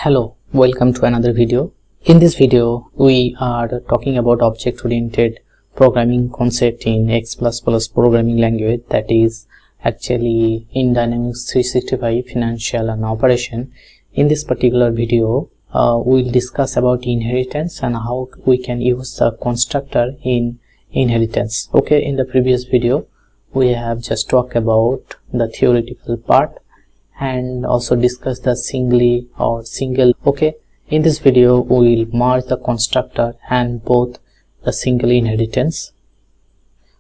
Hello, welcome to another video. In this video, we are talking about object-oriented programming concept in X++ programming language, that is actually in Dynamics 365 Financial and Operation. In this particular video, we'll discuss about inheritance and how we can use the constructor in inheritance. Okay, in the previous video, we have just talked about the theoretical part and also discuss the singly or single. Okay, in this video we will merge the constructor and both the single inheritance.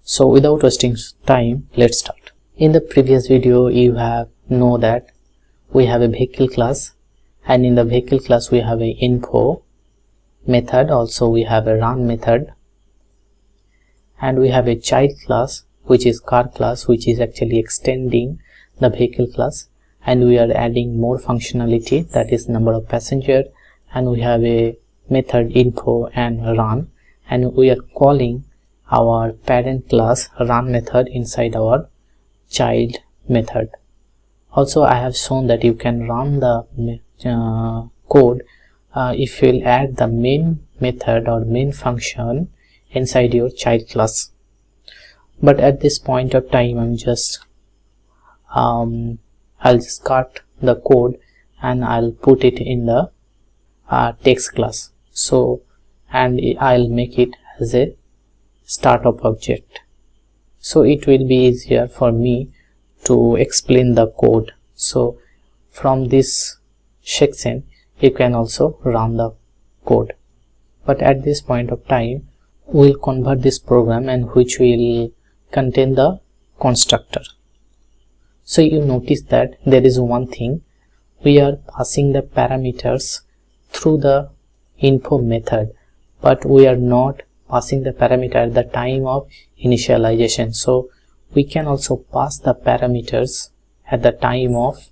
So without wasting time, let's start. In the previous video you have know that we have a vehicle class, and in the vehicle class we have a info method, also we have a run method, and we have a child class which is car class, which is actually extending the vehicle class, and we are adding more functionality, that is number of passenger, and we have a method info and run, and we are calling our parent class run method inside our child method. Also I have shown that you can run the code if you will add the main method or main function inside your child class. But at this point of time I'll just cut the code and I'll put it in the text class. So, and I'll make it as a startup object. So it will be easier for me to explain the code. So from this section you can also run the code. But at this point of time we'll convert this program and which will contain the constructor. So you notice that there is one thing, we are passing the parameters through the info method, but we are not passing the parameter at the time of initialization. So we can also pass the parameters at the time of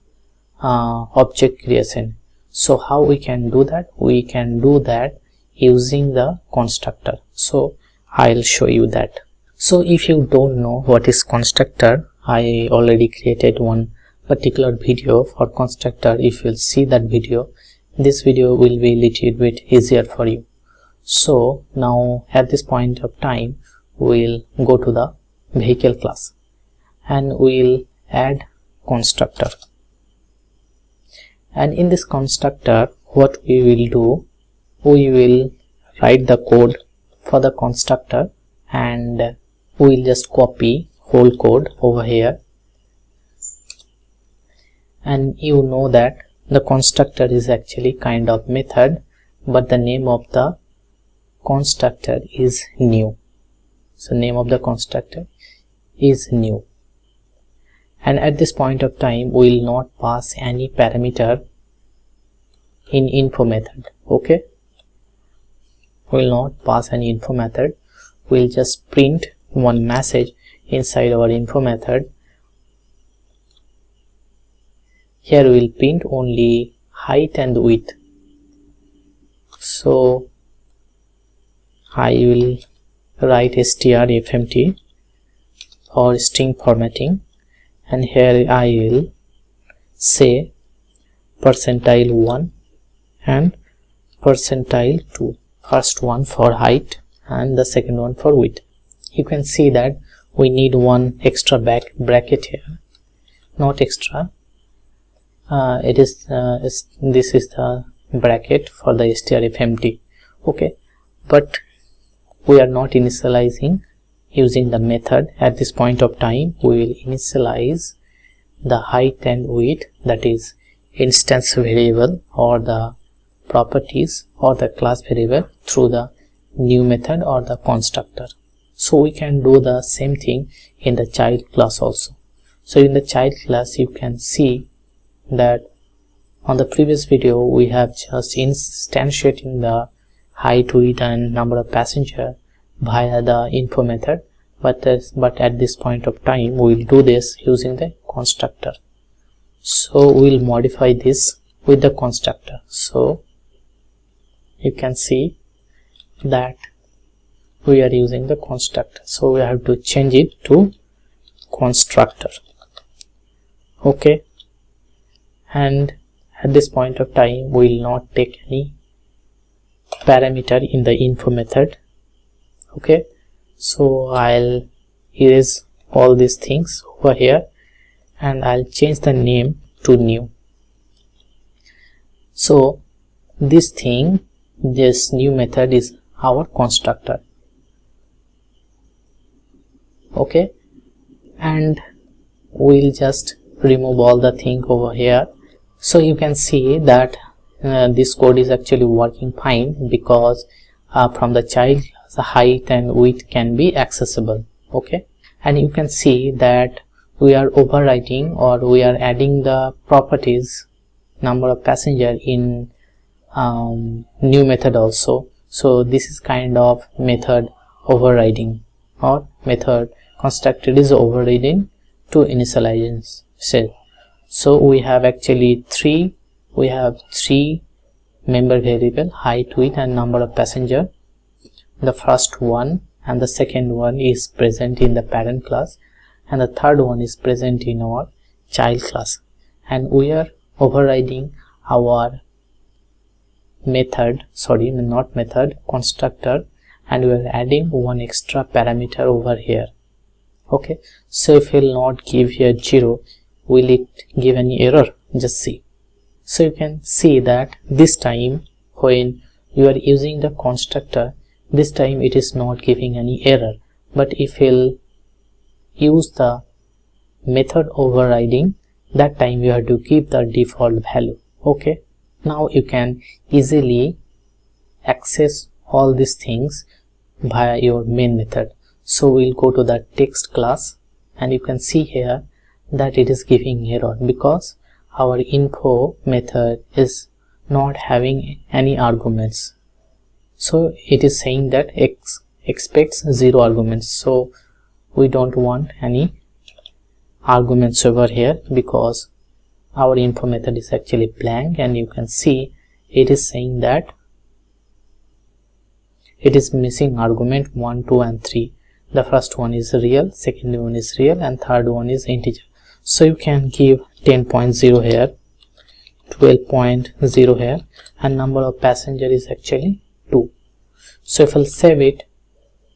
object creation. So how we can do that? We can do that using the constructor. So I'll show you that. So if you don't know what is constructor, I already created one particular video for constructor. If you'll see that video, this video will be a little bit easier for you. So now at this point of time we'll go to the vehicle class and we'll add constructor, and in this constructor what we will do, we will write the code for the constructor and we'll just copy whole code over here. And you know that the constructor is actually kind of method, but the name of the constructor is new. So name of the constructor is new, and at this point of time we will not pass any parameter in info method. Okay, we will not pass any info method, we'll just print one message inside our info method. Here we will print only height and width. So I will write strfmt or string formatting, and here I will say percentile 1 and percentile 2, first one for height and the second one for width. You can see that we need one extra bracket here, not extra, this is the bracket for the strfmt. Okay, but we are not initializing using the method. At this point of time we will initialize the height and width, that is instance variable or the properties or the class variable, through the new method or the constructor. So we can do the same thing in the child class also. So in the child class you can see that on the previous video we have just instantiating the height, width and number of passenger via the info method, but at this point of time we will do this using the constructor. So we will modify this with the constructor. So you can see that we are using the constructor, so we have to change it to constructor. Okay, and At this point of time, we will not take any parameter in the info method. Okay, so I'll erase all these things over here and I'll change the name to new. So this new method is our constructor. Okay, and we'll just remove all the thing over here. So you can see that this code is actually working fine, because from the child the height and width can be accessible. Okay, and you can see that we are overwriting, or we are adding the properties number of passenger in new method also. So this is kind of method overriding, or method constructor is overriding to initialize cell. So we have actually three member variable, height, width and number of passenger. The first one and the second one is present in the parent class, and the third one is present in our child class, and we are overriding our constructor, and we are adding one extra parameter over here. Okay, so if we will not give here 0, will it give any error? Just see. So you can see that this time when you are using the constructor, this time it is not giving any error. But if we'll use the method overriding, that time you have to keep the default value. Okay, now you can easily access all these things via your main method. So we'll go to the text class, and you can see here that it is giving error because our info method is not having any arguments. So it is saying that expects 0 arguments. So we don't want any arguments over here, because our info method is actually blank, and you can see it is saying that it is missing argument 1, 2 and 3. The first one is real, second one is real, and third one is integer. So you can give 10.0 here, 12.0 here, and number of passenger is actually 2. So if I'll save it,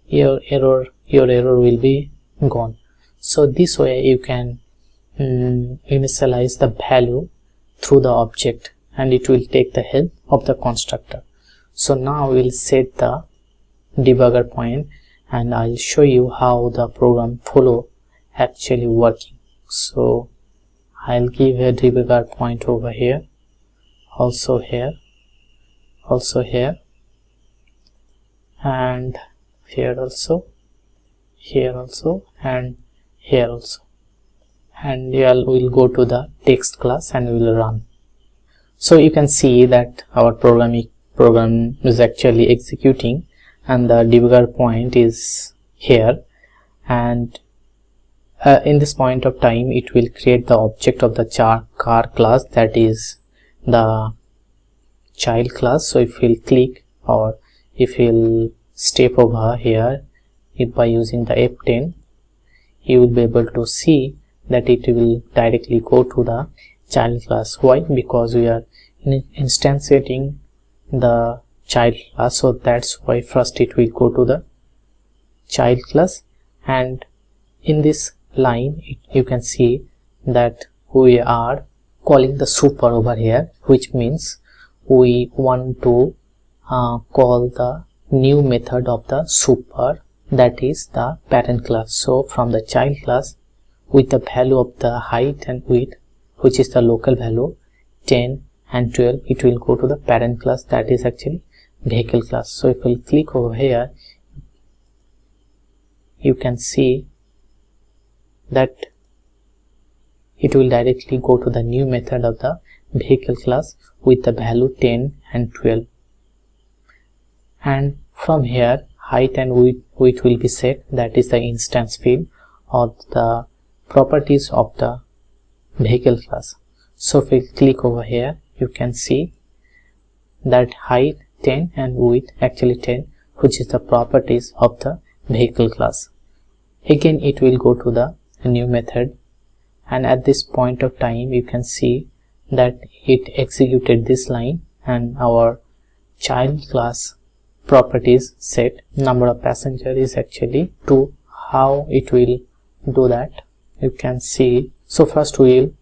your error will be gone. So this way you can initialize the value through the object, and it will take the help of the constructor. So now we'll set the debugger point, and I'll show you how the program flow actually working. So I'll give a debugger point over here, also here, also here, and here also, here also, and here also. And we'll go to the text class and we'll run. So you can see that our program is actually executing, and the debugger point is here, and in this point of time it will create the object of the car class, that is the child class. So if we'll click, or if we'll step over here, by using the F10, you will be able to see that it will directly go to the child class. Why? Because we are instantiating the child class, so that's why first it will go to the child class. And in this line you can see that we are calling the super over here, which means we want to call the new method of the super, that is the parent class. So from the child class, with the value of the height and width, which is the local value 10 and 12, it will go to the parent class, that is actually vehicle class. So if we click over here, you can see that it will directly go to the new method of the vehicle class with the value 10 and 12. And from here, height and width will be set, that is the instance field or the properties of the vehicle class. So if we click over here, you can see that height 10 and width actually 10, which is the properties of the vehicle class. Again it will go to the new method, and at this point of time you can see that it executed this line, and our child class properties set number of passenger is actually 2. How it will do that you can see. So first we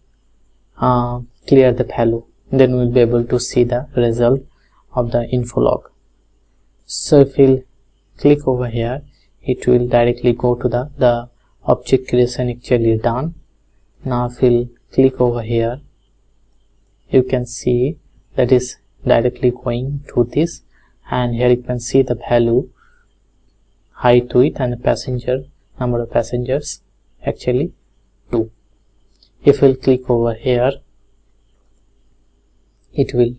will clear the value, then we will be able to see the result of the info log. So if we'll click over here, it will directly go to the object creation actually done. Now if we'll click over here, you can see that is directly going to this, and here you can see the value height to it, and the passenger number of passengers actually 2. If we'll click over here, it will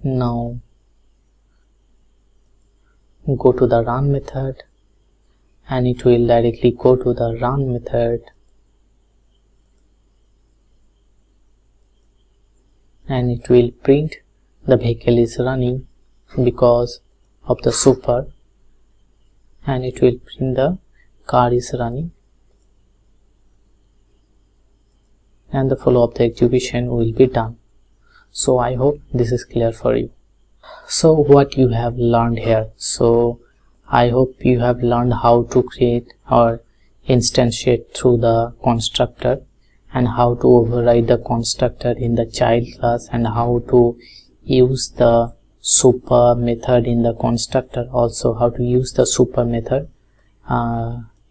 now go to the run method, and it will directly go to the run method, and it will print the vehicle is running because of the super, and it will print the car is running, and the flow of the execution will be done. So I hope this is clear for you. So what you have learned here, so I hope you have learned how to create or instantiate through the constructor, and how to override the constructor in the child class, and how to use the super method in the constructor, also how to use the super method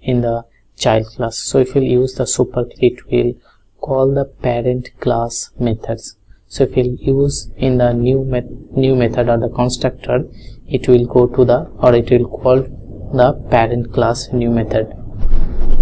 in the child class. So if we'll use the super, it will call the parent class methods. So if we'll use in the new method or the constructor, it will go to the, or it will call the parent class new method.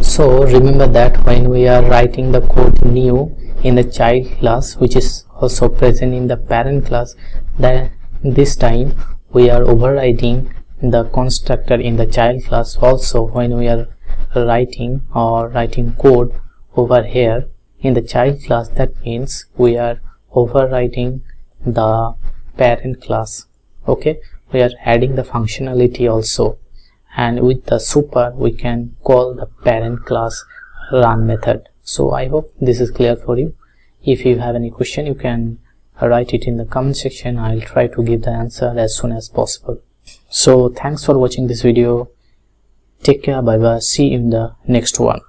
So remember that when we are writing the code new in the child class, which is also present in the parent class, then this time we are overriding the constructor in the child class. Also when we are writing code over here in the child class, that means we are overriding the parent class. Okay, we are adding the functionality also, and with the super we can call the parent class run method. So I hope this is clear for you. If you have any question, you can write it in the comment section. I'll try to give the answer as soon as possible. So thanks for watching this video. Take care, bye bye, see you in the next one.